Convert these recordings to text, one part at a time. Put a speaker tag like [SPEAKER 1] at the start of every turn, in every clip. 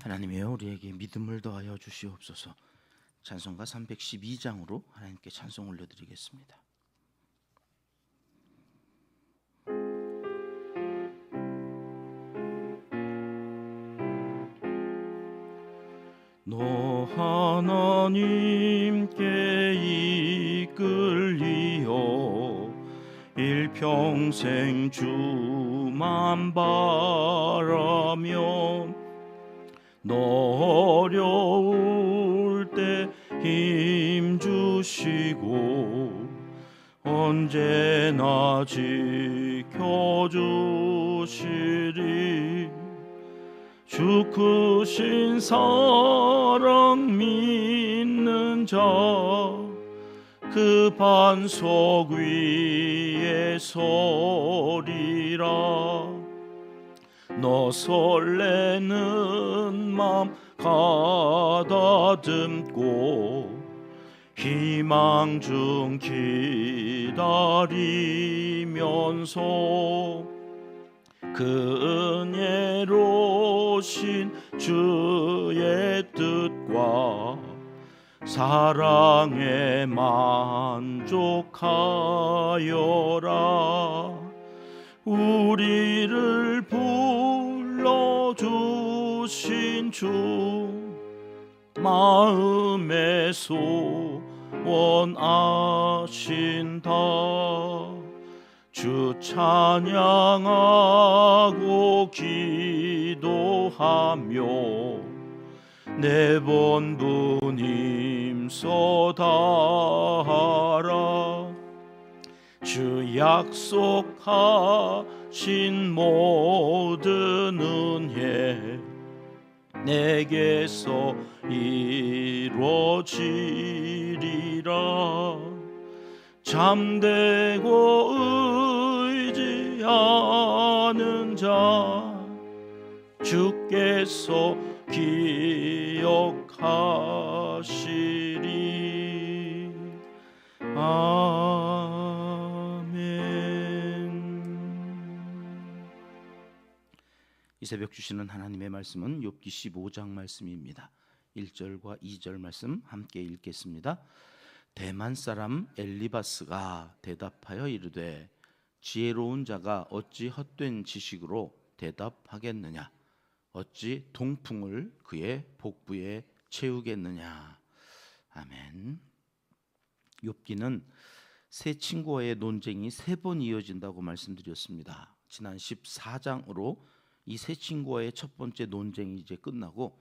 [SPEAKER 1] 하나님이여, 우리에게 믿음을 더하여 주시옵소서. 찬송가 312장으로 하나님께 찬송 올려드리겠습니다. 너 하나님께 이끌리어 일평생 주만 바라며 너 어려울 때 힘주시고 언제나 지켜주시리. 주 크신 사랑 믿는 자 그 반석 위에 서리라. 너 설레는 맘 가다듬고 희망 중 기다리면서 그 은혜로신 주의 뜻과 사랑에 만족하여라. 우리를 불러주신 주 마음에 소원하신다. 주 찬양하고 기도하며 내 본분 힘써다하라. 주 약속하신 모든 은혜 내게서 이루어지리라. 잠대고 의지하는 자 주께서 기억하시리. 아멘. 이 새벽 주시는 하나님의 말씀은 욥기 15장 말씀입니다. 1절과 2절 말씀 함께 읽겠습니다. 대만 사람 엘리바스가 대답하여 이르되 지혜로운 자가 어찌 헛된 지식으로 대답하겠느냐? 어찌 동풍을 그의 복부에 채우겠느냐? 아멘. 욥기는 세 친구와의 논쟁이 3번 이어진다고 말씀드렸습니다. 지난 14장으로 이 세 친구와의 첫 번째 논쟁이 이제 끝나고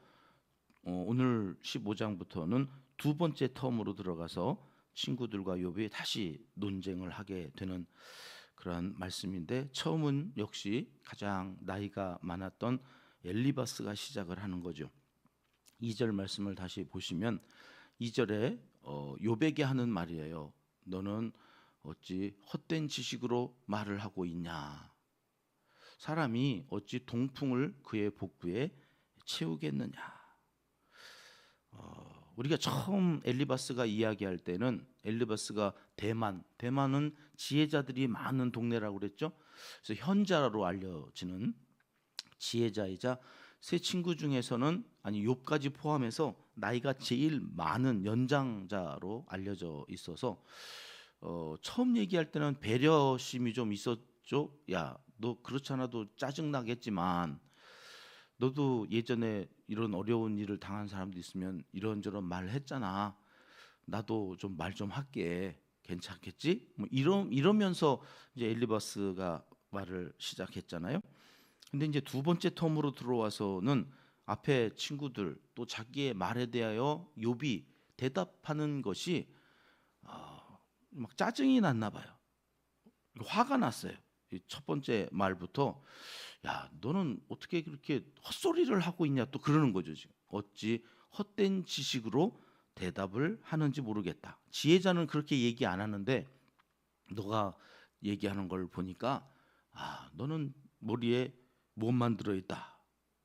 [SPEAKER 1] 오늘 15장부터는 두 번째 텀으로 들어가서 친구들과 욥이 다시 논쟁을 하게 되는 그런 말씀인데, 처음은 역시 가장 나이가 많았던 엘리바스가 시작을 하는 거죠. 2절 말씀을 다시 보시면 2절에 욥에게 하는 말이에요. 너는 어찌 헛된 지식으로 말을 하고 있냐? 사람이 어찌 동풍을 그의 복부에 채우겠느냐? 우리가 처음 엘리바스가 이야기할 때는 엘리바스가 대만은 지혜자들이 많은 동네라고 그랬죠. 그래서 현자로 알려지는 지혜자이자 세 친구 중에서는 욥까지 포함해서 나이가 제일 많은 연장자로 알려져 있어서 처음 얘기할 때는 배려심이 좀 있었죠. 야, 너 그렇지 않아도 짜증나겠지만 너도 예전에 이런 어려운 일을 당한 사람도 있으면 이런저런 말을 했잖아. 나도 좀 말 좀 할게. 괜찮겠지? 뭐 이러면서 이제 엘리바스가 말을 시작했잖아요. 근데 이제 두 번째 텀으로 들어와서는 앞에 친구들 또 자기의 말에 대하여 욥이 대답하는 것이 막 짜증이 났나 봐요. 화가 났어요. 첫 번째 말부터 야, 너는 어떻게 그렇게 헛소리를 하고 있냐 또 그러는 거죠. 지금 어찌 헛된 지식으로 대답을 하는지 모르겠다. 지혜자는 그렇게 얘기 안 하는데 너가 얘기하는 걸 보니까 너는 머리에 못만 들어있다.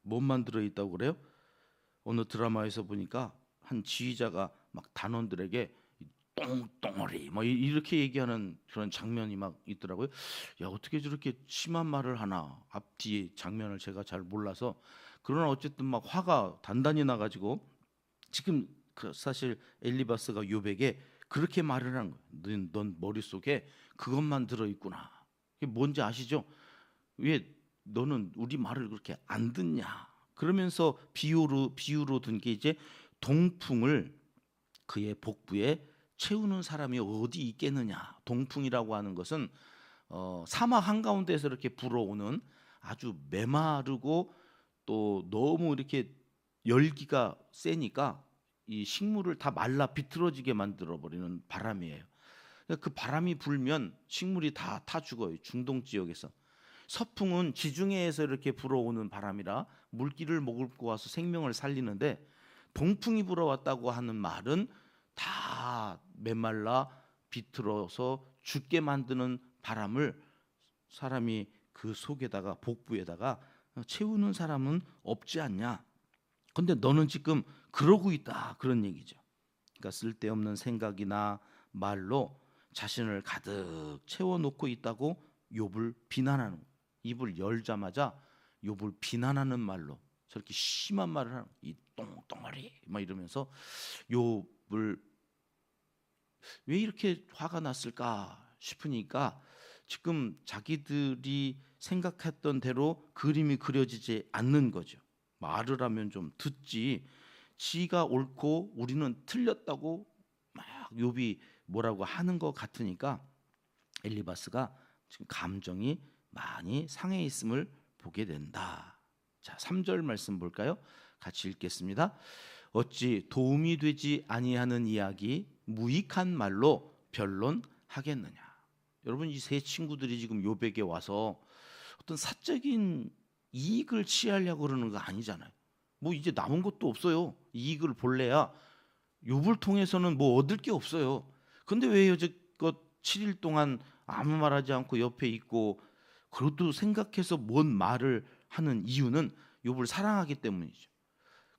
[SPEAKER 1] 못만 들어있다고 그래요? 어느 드라마에서 보니까 한 지휘자가 막 단원들에게 똥덩어리 뭐 이렇게 얘기하는 그런 장면이 막 있더라고요. 야, 어떻게 저렇게 심한 말을 하나. 앞뒤 장면을 제가 잘 몰라서. 그러나 어쨌든 막 화가 단단히 나가지고 지금 그 사실 엘리바스가 욥에게 그렇게 말을 한 거예요. 넌 머릿속에 그것만 들어있구나. 이게 뭔지 아시죠? 왜 너는 우리 말을 그렇게 안 듣냐. 그러면서 비유로 든 게 이제 동풍을 그의 복부에 채우는 사람이 어디 있겠느냐. 동풍이라고 하는 것은 사막 한가운데서 이렇게 불어오는 아주 메마르고 또 너무 이렇게 열기가 세니까 이 식물을 다 말라 비틀어지게 만들어 버리는 바람이에요. 그러니까 그 바람이 불면 식물이 다 타 죽어요. 중동 지역에서. 서풍은 지중해에서 이렇게 불어오는 바람이라 물기를 머금고 와서 생명을 살리는데, 동풍이 불어왔다고 하는 말은 다 메말라 비틀어서 죽게 만드는 바람을 사람이 그 속에다가 복부에다가 채우는 사람은 없지 않냐. 근데 너는 지금 그러고 있다, 그런 얘기죠. 그러니까 쓸데없는 생각이나 말로 자신을 가득 채워놓고 있다고 욥을 비난하는 거예요. 입을 열자마자 욥을 비난하는 말로 저렇게 심한 말을 하는 거예요. 이 똥덩어리 막 이러면서 욥을 왜 이렇게 화가 났을까 싶으니까 지금 자기들이 생각했던 대로 그림이 그려지지 않는 거죠. 말을 하면 좀 듣지, 지가 옳고 우리는 틀렸다고 막 욥이 뭐라고 하는 것 같으니까 엘리바스가 지금 감정이 많이 상해 있음을 보게 된다. 자, 3절 말씀 볼까요? 같이 읽겠습니다. 어찌 도움이 되지 아니하는 이야기 무익한 말로 변론하겠느냐. 여러분, 이 세 친구들이 지금 욥에게 와서 어떤 사적인 이익을 취하려고 그러는 거 아니잖아요. 뭐 이제 남은 것도 없어요. 이익을 볼래야 욥을 통해서는 뭐 얻을 게 없어요. 근데 왜 여지껏 7일 동안 아무 말하지 않고 옆에 있고, 그것도 생각해서 뭔 말을 하는 이유는 욥을 사랑하기 때문이죠.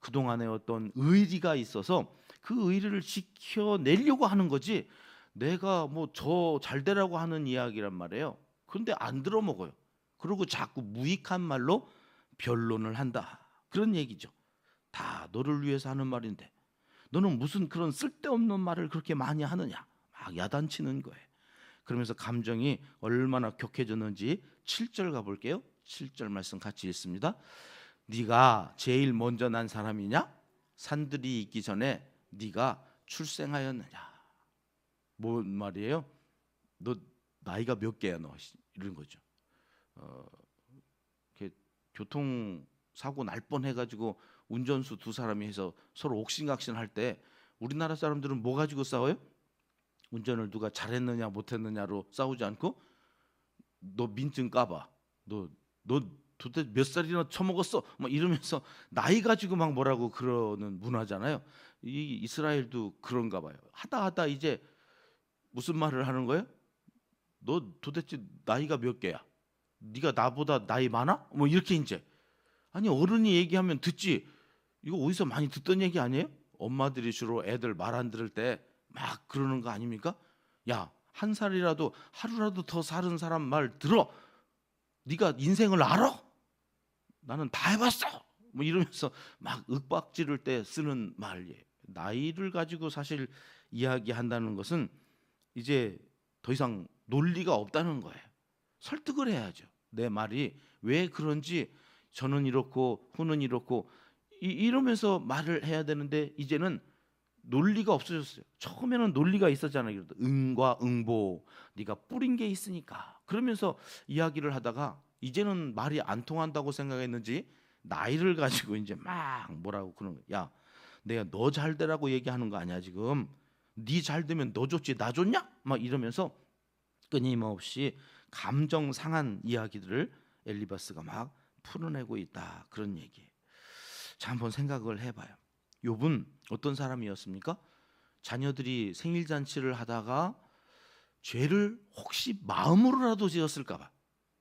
[SPEAKER 1] 그동안에 어떤 의리가 있어서 그 의리를 지켜내려고 하는 거지, 내가 뭐 저 잘되라고 하는 이야기란 말이에요. 그런데 안 들어먹어요. 그리고 자꾸 무익한 말로 변론을 한다, 그런 얘기죠. 다 너를 위해서 하는 말인데 너는 무슨 그런 쓸데없는 말을 그렇게 많이 하느냐, 막 야단치는 거예요. 그러면서 감정이 얼마나 격해졌는지 7절 가볼게요. 7절 말씀 같이 읽습니다. 네가 제일 먼저 난 사람이냐? 산들이 있기 전에 네가 출생하였느냐? 뭔 말이에요? 너 나이가 몇 개야 너? 이런 거죠. 이렇게 교통사고 날 뻔해가지고 운전수 두 사람이 해서 서로 옥신각신 할 때 우리나라 사람들은 뭐 가지고 싸워요? 운전을 누가 잘했느냐 못했느냐로 싸우지 않고 너 민증 까봐, 너 도대체 몇 살이나 처먹었어, 막 이러면서 나이 가지고 막 뭐라고 그러는 문화잖아요. 이 이스라엘도 그런가 봐요. 하다 이제 무슨 말을 하는 거예요? 너 도대체 나이가 몇 개야? 네가 나보다 나이 많아? 뭐 이렇게 이제. 아니, 어른이 얘기하면 듣지. 이거 어디서 많이 듣던 얘기 아니에요? 엄마들이 주로 애들 말 안 들을 때 막 그러는 거 아닙니까? 야, 한 살이라도 하루라도 더 사는 사람 말 들어. 네가 인생을 알아? 나는 다 해봤어. 뭐 이러면서 막 윽박 지를 때 쓰는 말이에요. 나이를 가지고 사실 이야기한다는 것은 이제 더 이상 논리가 없다는 거예요. 설득을 해야죠. 내 말이 왜 그런지, 저는 이렇고 후는 이렇고 이러면서 말을 해야 되는데 이제는 논리가 없어졌어요. 처음에는 논리가 있었잖아요. 응과 응보, 네가 뿌린 게 있으니까 그러면서 이야기를 하다가 이제는 말이 안 통한다고 생각했는지 나이를 가지고 이제 막 뭐라고 그러는 거야. 야, 내가 너 잘되라고 얘기하는 거 아니야 지금. 네 잘되면 너 좋지 나 좋냐? 막 이러면서 끊임없이 감정 상한 이야기들을 엘리바스가 막 풀어내고 있다, 그런 얘기. 자, 한번 생각을 해봐요. 욥은 어떤 사람이었습니까? 자녀들이 생일 잔치를 하다가 죄를 혹시 마음으로라도 지었을까 봐,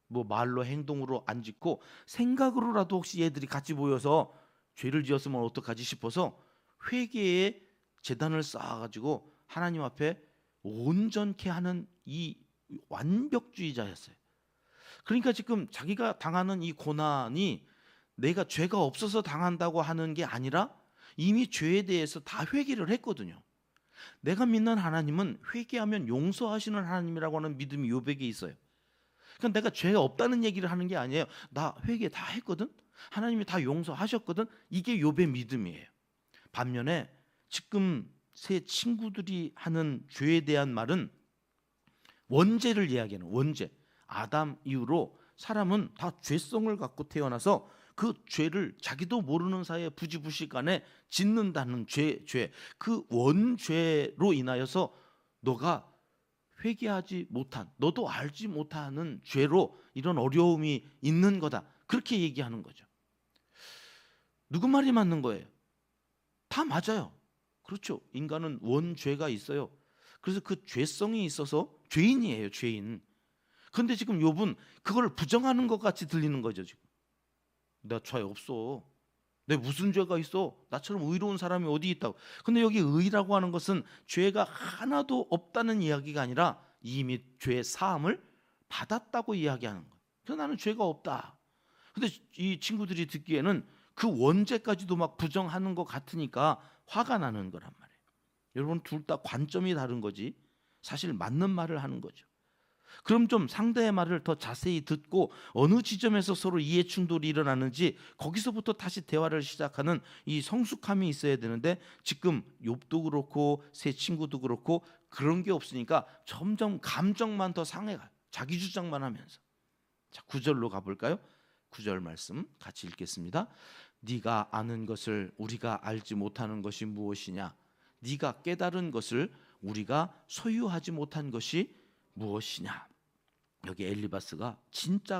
[SPEAKER 1] 뭐 말로 행동으로 안 짓고 생각으로라도 혹시 얘들이 같이 모여서 죄를 지었으면 어떡하지 싶어서 회개에 제단을 쌓아가지고 하나님 앞에 온전케 하는 이 완벽주의자였어요. 그러니까 지금 자기가 당하는 이 고난이 내가 죄가 없어서 당한다고 하는 게 아니라 이미 죄에 대해서 다 회개를 했거든요. 내가 믿는 하나님은 회개하면 용서하시는 하나님이라고 하는 믿음이 욥에게 있어요. 그러니까 내가 죄가 없다는 얘기를 하는 게 아니에요. 나 회개 다 했거든. 하나님이 다 용서하셨거든. 이게 욥의 믿음이에요. 반면에 지금 세 친구들이 하는 죄에 대한 말은 원죄를 이야기하는 원죄. 아담 이후로 사람은 다 죄성을 갖고 태어나서 그 죄를 자기도 모르는 사이에 부지불식간에 짓는다는 죄. 그 원죄로 인하여서 너가 회개하지 못한, 너도 알지 못하는 죄로 이런 어려움이 있는 거다. 그렇게 얘기하는 거죠. 누구 말이 맞는 거예요? 다 맞아요. 그렇죠. 인간은 원죄가 있어요. 그래서 그 죄성이 있어서 죄인이에요. 죄인. 그런데 지금 욥은 그걸 부정하는 것 같이 들리는 거죠. 지금 나 죄 없어. 내 무슨 죄가 있어? 나처럼 의로운 사람이 어디 있다고. 근데 여기 의라고 하는 것은 죄가 하나도 없다는 이야기가 아니라 이미 죄 사함을 받았다고 이야기하는 거예요. 그래서 나는 죄가 없다. 근데 이 친구들이 듣기에는 그 원죄까지도 막 부정하는 것 같으니까 화가 나는 거란 말이에요. 여러분 둘 다 관점이 다른 거지 사실 맞는 말을 하는 거죠. 그럼 좀 상대의 말을 더 자세히 듣고 어느 지점에서 서로 이해 충돌이 일어나는지 거기서부터 다시 대화를 시작하는 이 성숙함이 있어야 되는데 지금 욥도 그렇고 세 친구도 그렇고 그런 게 없으니까 점점 감정만 더 상해가요. 자기 주장만 하면서. 자, 9절로 가볼까요? 9절 말씀 같이 읽겠습니다. 네가 아는 것을 우리가 알지 못하는 것이 무엇이냐? 네가 깨달은 것을 우리가 소유하지 못한 것이 무엇이냐? 여기 엘리바스가 진짜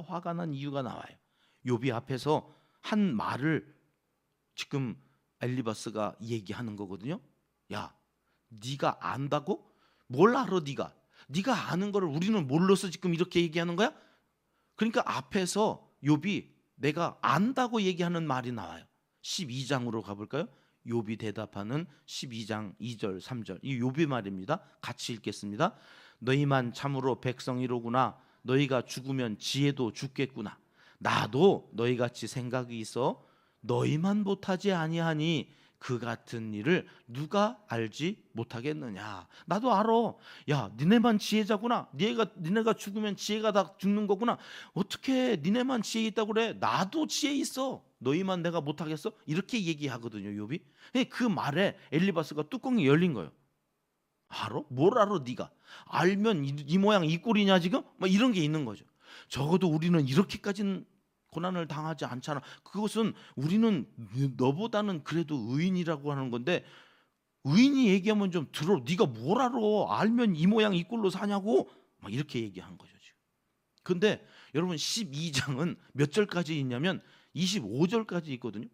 [SPEAKER 1] 화가 난 이유가 나와요. 욥이 앞에서 한 말을 지금 엘리바스가 얘기하는 거거든요. 야, 네가 안다고? 뭘 알아 네가? 네가 아는 거를 우리는 몰라서 지금 이렇게 얘기하는 거야? 그러니까 앞에서 욥이 내가 안다고 얘기하는 말이 나와요. 12장으로 가볼까요? 욥이 대답하는 12장 2절 3절 이 욥의 말입니다. 같이 읽겠습니다. 너희만 참으로 백성이로구나. 너희가 죽으면 지혜도 죽겠구나. 나도 너희같이 생각이 있어 너희만 못하지 아니하니 그 같은 일을 누가 알지 못하겠느냐. 나도 알아. 야, 니네만 지혜자구나. 니네가 죽으면 지혜가 다 죽는 거구나. 어떻게 니네만 지혜 있다고 그래? 나도 지혜 있어. 너희만 내가 못하겠어? 이렇게 얘기하거든요, 욥이. 그 말에 엘리바스가 뚜껑이 열린 거예요. 알아? 뭘 알아 네가? 알면 이 모양 이 꼴이냐 지금? 막 이런 게 있는 거죠. 적어도 우리는 이렇게까지는 고난을 당하지 않잖아. 그것은 우리는 너보다는 그래도 의인이라고 하는 건데 의인이 얘기하면 좀 들어. 네가 뭘 알아? 알면 이 모양 이 꼴로 사냐고? 막 이렇게 얘기한 거죠 지금. 근데 여러분 12장은 몇 절까지 있냐면 25절까지 있거든요.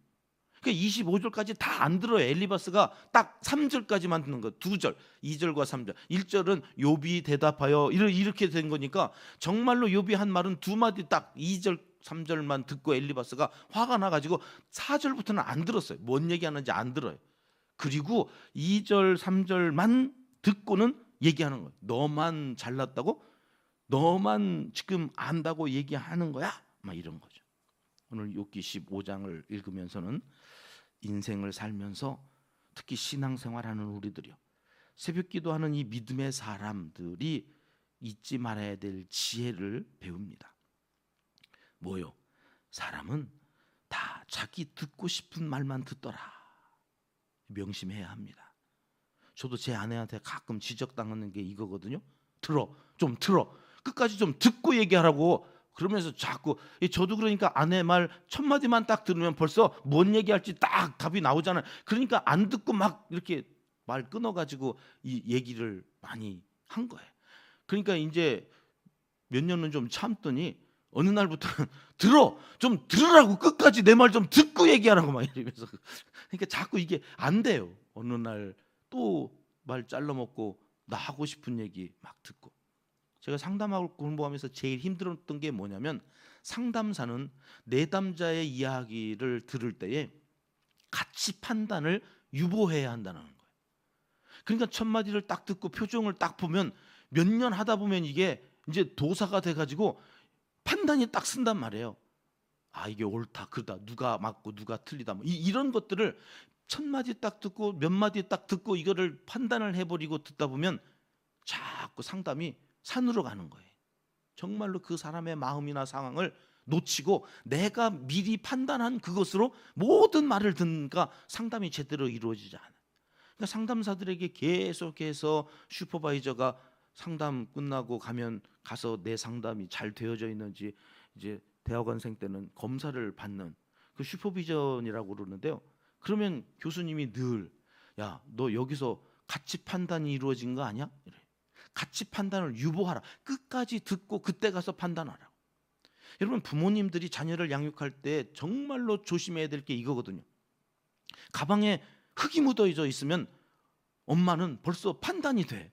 [SPEAKER 1] 그러니까 25절까지 다 안 들어요. 엘리바스가 딱 3절까지만 듣는 거. 2절, 2절과 3절. 1절은 욥이 대답하여 이렇게 된 거니까 정말로 욥이 한 말은 두 마디 딱 2절, 3절만 듣고 엘리바스가 화가 나가지고 4절부터는 안 들었어요. 뭔 얘기하는지 안 들어요. 그리고 2절, 3절만 듣고는 얘기하는 거예요. 너만 잘났다고? 너만 지금 안다고 얘기하는 거야? 막 이런 거죠. 오늘 욥기 15장을 읽으면서는 인생을 살면서 특히 신앙생활하는 우리들이요, 새벽 기도하는 이 믿음의 사람들이 잊지 말아야 될 지혜를 배웁니다. 뭐요? 사람은 다 자기 듣고 싶은 말만 듣더라. 명심해야 합니다. 저도 제 아내한테 가끔 지적당하는 게 이거거든요. 좀 들어. 끝까지 좀 듣고 얘기하라고. 그러면서 자꾸 저도 그러니까 아내 말 첫 마디만 딱 들으면 벌써 뭔 얘기할지 딱 답이 나오잖아요. 그러니까 안 듣고 막 이렇게 말 끊어가지고 이 얘기를 많이 한 거예요. 그러니까 이제 몇 년은 좀 참더니 어느 날부터는 좀 들으라고, 끝까지 내 말 좀 듣고 얘기하라고 막 이러면서. 그러니까 자꾸 이게 안 돼요. 어느 날 또 말 잘라먹고 나 하고 싶은 얘기 막 듣고. 제가 상담하고 공부하면서 제일 힘들었던 게 뭐냐면, 상담사는 내담자의 이야기를 들을 때에 가치 판단을 유보해야 한다는 거예요. 그러니까 첫 마디를 딱 듣고 표정을 딱 보면 몇 년 하다 보면 이게 이제 도사가 돼가지고 판단이 딱 쓴단 말이에요. 아, 이게 옳다 그러다, 누가 맞고 누가 틀리다, 뭐 이런 것들을 첫 마디 딱 듣고 몇 마디 딱 듣고 이거를 판단을 해버리고 듣다 보면 자꾸 상담이 산으로 가는 거예요. 정말로 그 사람의 마음이나 상황을 놓치고 내가 미리 판단한 그것으로 모든 말을 듣니까 상담이 제대로 이루어지지 않아요. 그러니까 상담사들에게 계속해서 슈퍼바이저가 상담 끝나고 가면 가서 내 상담이 잘 되어져 있는지 이제 대학원생 때는 검사를 받는 그 슈퍼비전이라고 그러는데요. 그러면 교수님이 늘, 야, 너 여기서 가치 판단이 이루어진 거 아니야? 이래. 가치 판단을 유보하라. 끝까지 듣고 그때 가서 판단하라. 여러분, 부모님들이 자녀를 양육할 때 정말로 조심해야 될 게 이거거든요. 가방에 흙이 묻어져 있으면 엄마는 벌써 판단이 돼.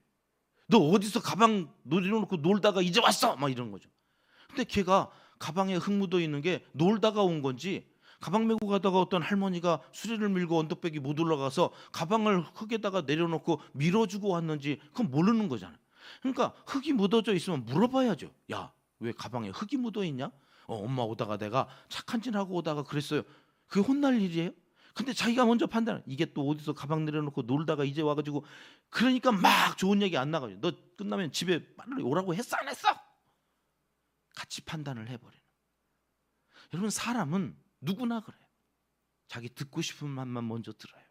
[SPEAKER 1] 너 어디서 가방 내려놓고 놀다가 이제 왔어? 막 이런 거죠. 근데 걔가 가방에 흙 묻어 있는 게 놀다가 온 건지, 가방 메고 가다가 어떤 할머니가 수레를 밀고 언덕배기 못 올라가서 가방을 흙에다가 내려놓고 밀어주고 왔는지 그건 모르는 거잖아요. 그러니까 흙이 묻어져 있으면 물어봐야죠. 야, 왜 가방에 흙이 묻어 있냐? 엄마 오다가 내가 착한 짓 하고 오다가 그랬어요. 그게 혼날 일이에요? 근데 자기가 먼저 판단, 이게 또 어디서 가방 내려놓고 놀다가 이제 와가지고, 그러니까 막 좋은 얘기 안 나가요. 너 끝나면 집에 빨리 오라고 했어 안 했어? 같이 판단을 해버리는. 여러분, 사람은 누구나 그래요. 자기 듣고 싶은 말만 먼저 들어요.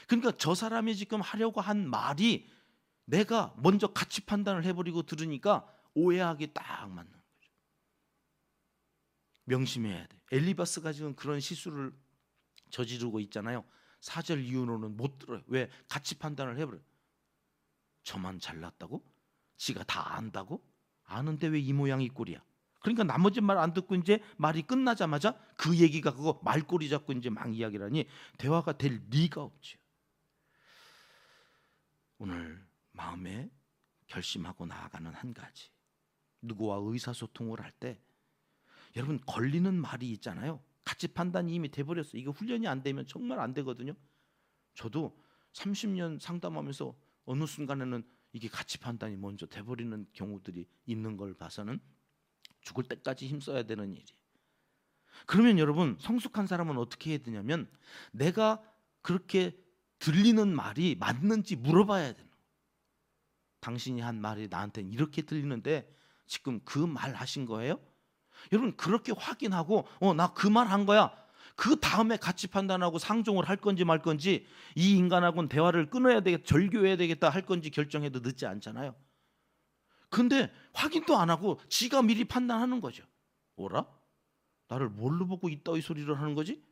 [SPEAKER 1] 그러니까 저 사람이 지금 하려고 한 말이 내가 먼저 같이 판단을 해버리고 들으니까 오해하기 딱 맞는 거죠. 명심해야 돼. 엘리바스가 지금 그런 실수를 저지르고 있잖아요. 4절 이후로는 못 들어요. 왜? 같이 판단을 해버려요. 저만 잘났다고? 지가 다 안다고? 아는데 왜 이 모양 이 꼴이야? 그러니까 나머지 말 안 듣고 이제 말이 끝나자마자 그 얘기가 그거 말꼬리 잡고 이제 막 이야기를 하니 대화가 될 리가 없죠. 오늘 마음에 결심하고 나아가는 한 가지, 누구와 의사소통을 할 때 여러분, 걸리는 말이 있잖아요. 가치 판단이 이미 돼버렸어. 이거 훈련이 안 되면 정말 안 되거든요. 저도 30년 상담하면서 어느 순간에는 이게 가치 판단이 먼저 돼버리는 경우들이 있는 걸 봐서는 죽을 때까지 힘써야 되는 일이. 그러면 여러분, 성숙한 사람은 어떻게 해야 되냐면 내가 그렇게 들리는 말이 맞는지 물어봐야 되는 거예요. 당신이 한 말이 나한테는 이렇게 들리는데 지금 그 말 하신 거예요? 여러분, 그렇게 확인하고 나 그 말 한 거야. 그 다음에 가치 판단하고 상종을 할 건지 말 건지, 이 인간하고는 대화를 끊어야 되겠다, 절교해야 되겠다 할 건지 결정해도 늦지 않잖아요. 근데 확인도 안 하고 지가 미리 판단하는 거죠. 오라? 나를 뭘로 보고 이따위 소리를 하는 거지?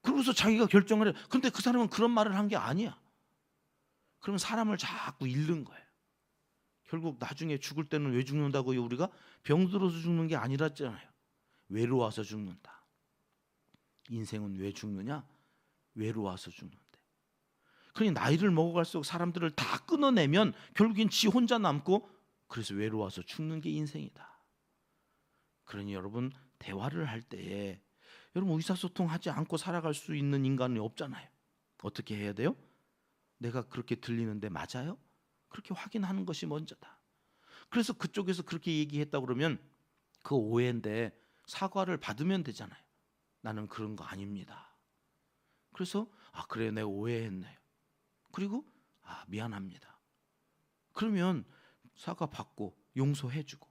[SPEAKER 1] 그러고서 자기가 결정을 해. 근데 그 사람은 그런 말을 한 게 아니야. 그러면 사람을 자꾸 잃는 거예요. 결국 나중에 죽을 때는 왜 죽는다고요? 우리가 병들어서 죽는 게 아니랐잖아요. 외로워서 죽는다. 인생은 왜 죽느냐? 외로워서 죽는데. 그러니 나이를 먹어갈수록 사람들을 다 끊어내면 결국엔 지 혼자 남고, 그래서 외로워서 죽는 게 인생이다. 그러니 여러분, 대화를 할 때에 여러분, 의사소통하지 않고 살아갈 수 있는 인간이 없잖아요. 어떻게 해야 돼요? 내가 그렇게 들리는데 맞아요? 그렇게 확인하는 것이 먼저다. 그래서 그쪽에서 그렇게 얘기했다 그러면 그 오해인데 사과를 받으면 되잖아요. 나는 그런 거 아닙니다. 그래서 그래, 내가 오해했네요. 그리고 미안합니다. 그러면 사과 받고 용서해주고,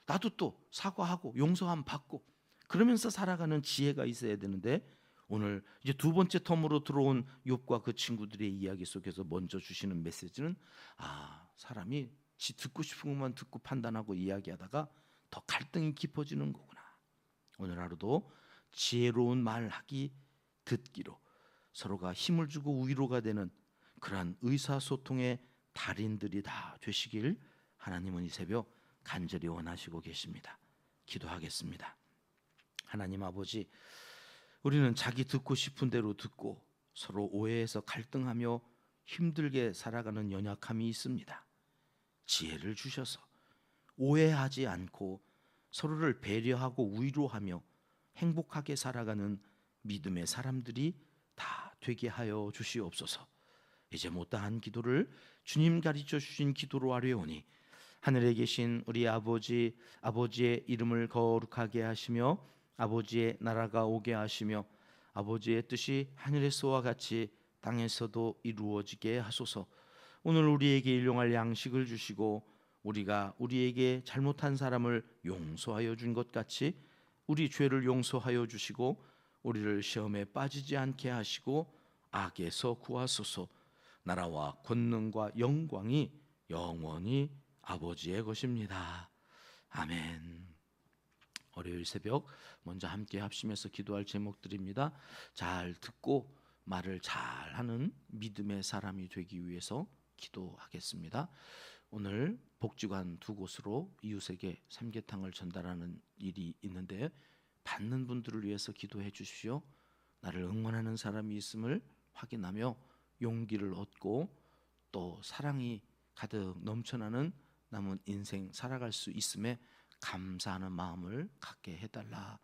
[SPEAKER 1] 나도 또 사과하고 용서함 받고, 그러면서 살아가는 지혜가 있어야 되는데, 오늘 이제 두 번째 텀으로 들어온 욥과 그 친구들의 이야기 속에서 먼저 주시는 메시지는, 사람이 지 듣고 싶은 것만 듣고 판단하고 이야기하다가 더 갈등이 깊어지는 거구나. 오늘 하루도 지혜로운 말하기 듣기로 서로가 힘을 주고 위로가 되는 그러한 의사소통의 달인들이 다 되시길 하나님은 이 새벽 간절히 원하시고 계십니다. 기도하겠습니다. 하나님 아버지, 우리는 자기 듣고 싶은 대로 듣고 서로 오해해서 갈등하며 힘들게 살아가는 연약함이 있습니다. 지혜를 주셔서 오해하지 않고 서로를 배려하고 위로하며 행복하게 살아가는 믿음의 사람들이 다 되게 하여 주시옵소서. 이제 못다한 기도를 주님 가르쳐 주신 기도로 하려오니 하늘에 계신 우리 아버지의 이름을 거룩하게 하시며 아버지의 나라가 오게 하시며 아버지의 뜻이 하늘에서와 같이 땅에서도 이루어지게 하소서. 오늘 우리에게 일용할 양식을 주시고 우리가 우리에게 잘못한 사람을 용서하여 준 것 같이 우리 죄를 용서하여 주시고 우리를 시험에 빠지지 않게 하시고 악에서 구하소서. 나라와 권능과 영광이 영원히 아버지의 것입니다. 아멘. 월요일 새벽 먼저 함께 합심해서 기도할 제목들입니다. 잘 듣고 말을 잘하는 믿음의 사람이 되기 위해서 기도하겠습니다. 오늘 복지관 2곳으로 이웃에게 삼계탕을 전달하는 일이 있는데 받는 분들을 위해서 기도해 주십시오. 나를 응원하는 사람이 있음을 확인하며 용기를 얻고 또 사랑이 가득 넘쳐나는 남은 인생 살아갈 수 있음에 감사하는 마음을 갖게 해달라.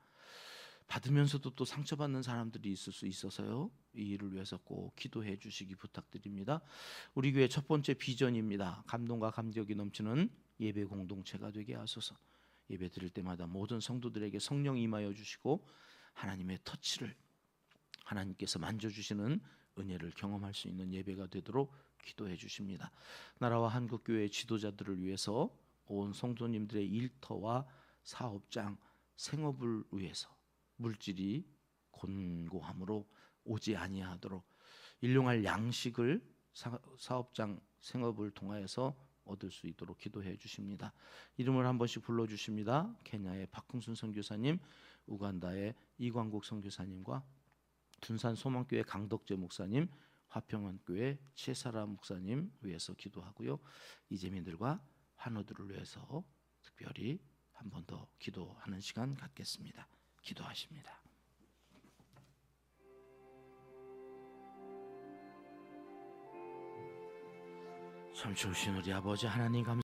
[SPEAKER 1] 받으면서도 또 상처받는 사람들이 있을 수 있어서요, 이 일을 위해서 꼭 기도해 주시기 부탁드립니다. 우리 교회 첫 번째 비전입니다. 감동과 감격이 넘치는 예배 공동체가 되게 하소서. 예배 드릴 때마다 모든 성도들에게 성령 임하여 주시고 하나님의 터치를, 하나님께서 만져주시는 은혜를 경험할 수 있는 예배가 되도록 기도해 주십니다. 나라와 한국교회 지도자들을 위해서 온 성도님들의 일터와 사업장, 생업을 위해서 물질이 곤고함으로 오지 아니하도록 일용할 양식을 사업장, 생업을 통하여서 얻을 수 있도록 기도해 주십니다. 이름을 한 번씩 불러주십니다. 케냐의 박흥순 선교사님, 우간다의 이광국 선교사님과 둔산 소망교회 강덕재 목사님, 화평원교회 최사라 목사님 위해서 기도하고요. 이재민들과 환우들을 위해서 특별히 한 번 더 기도하는 시간 갖겠습니다. 기도하십니다. 참 좋으신 우리 아버지 하나님 감사합니다.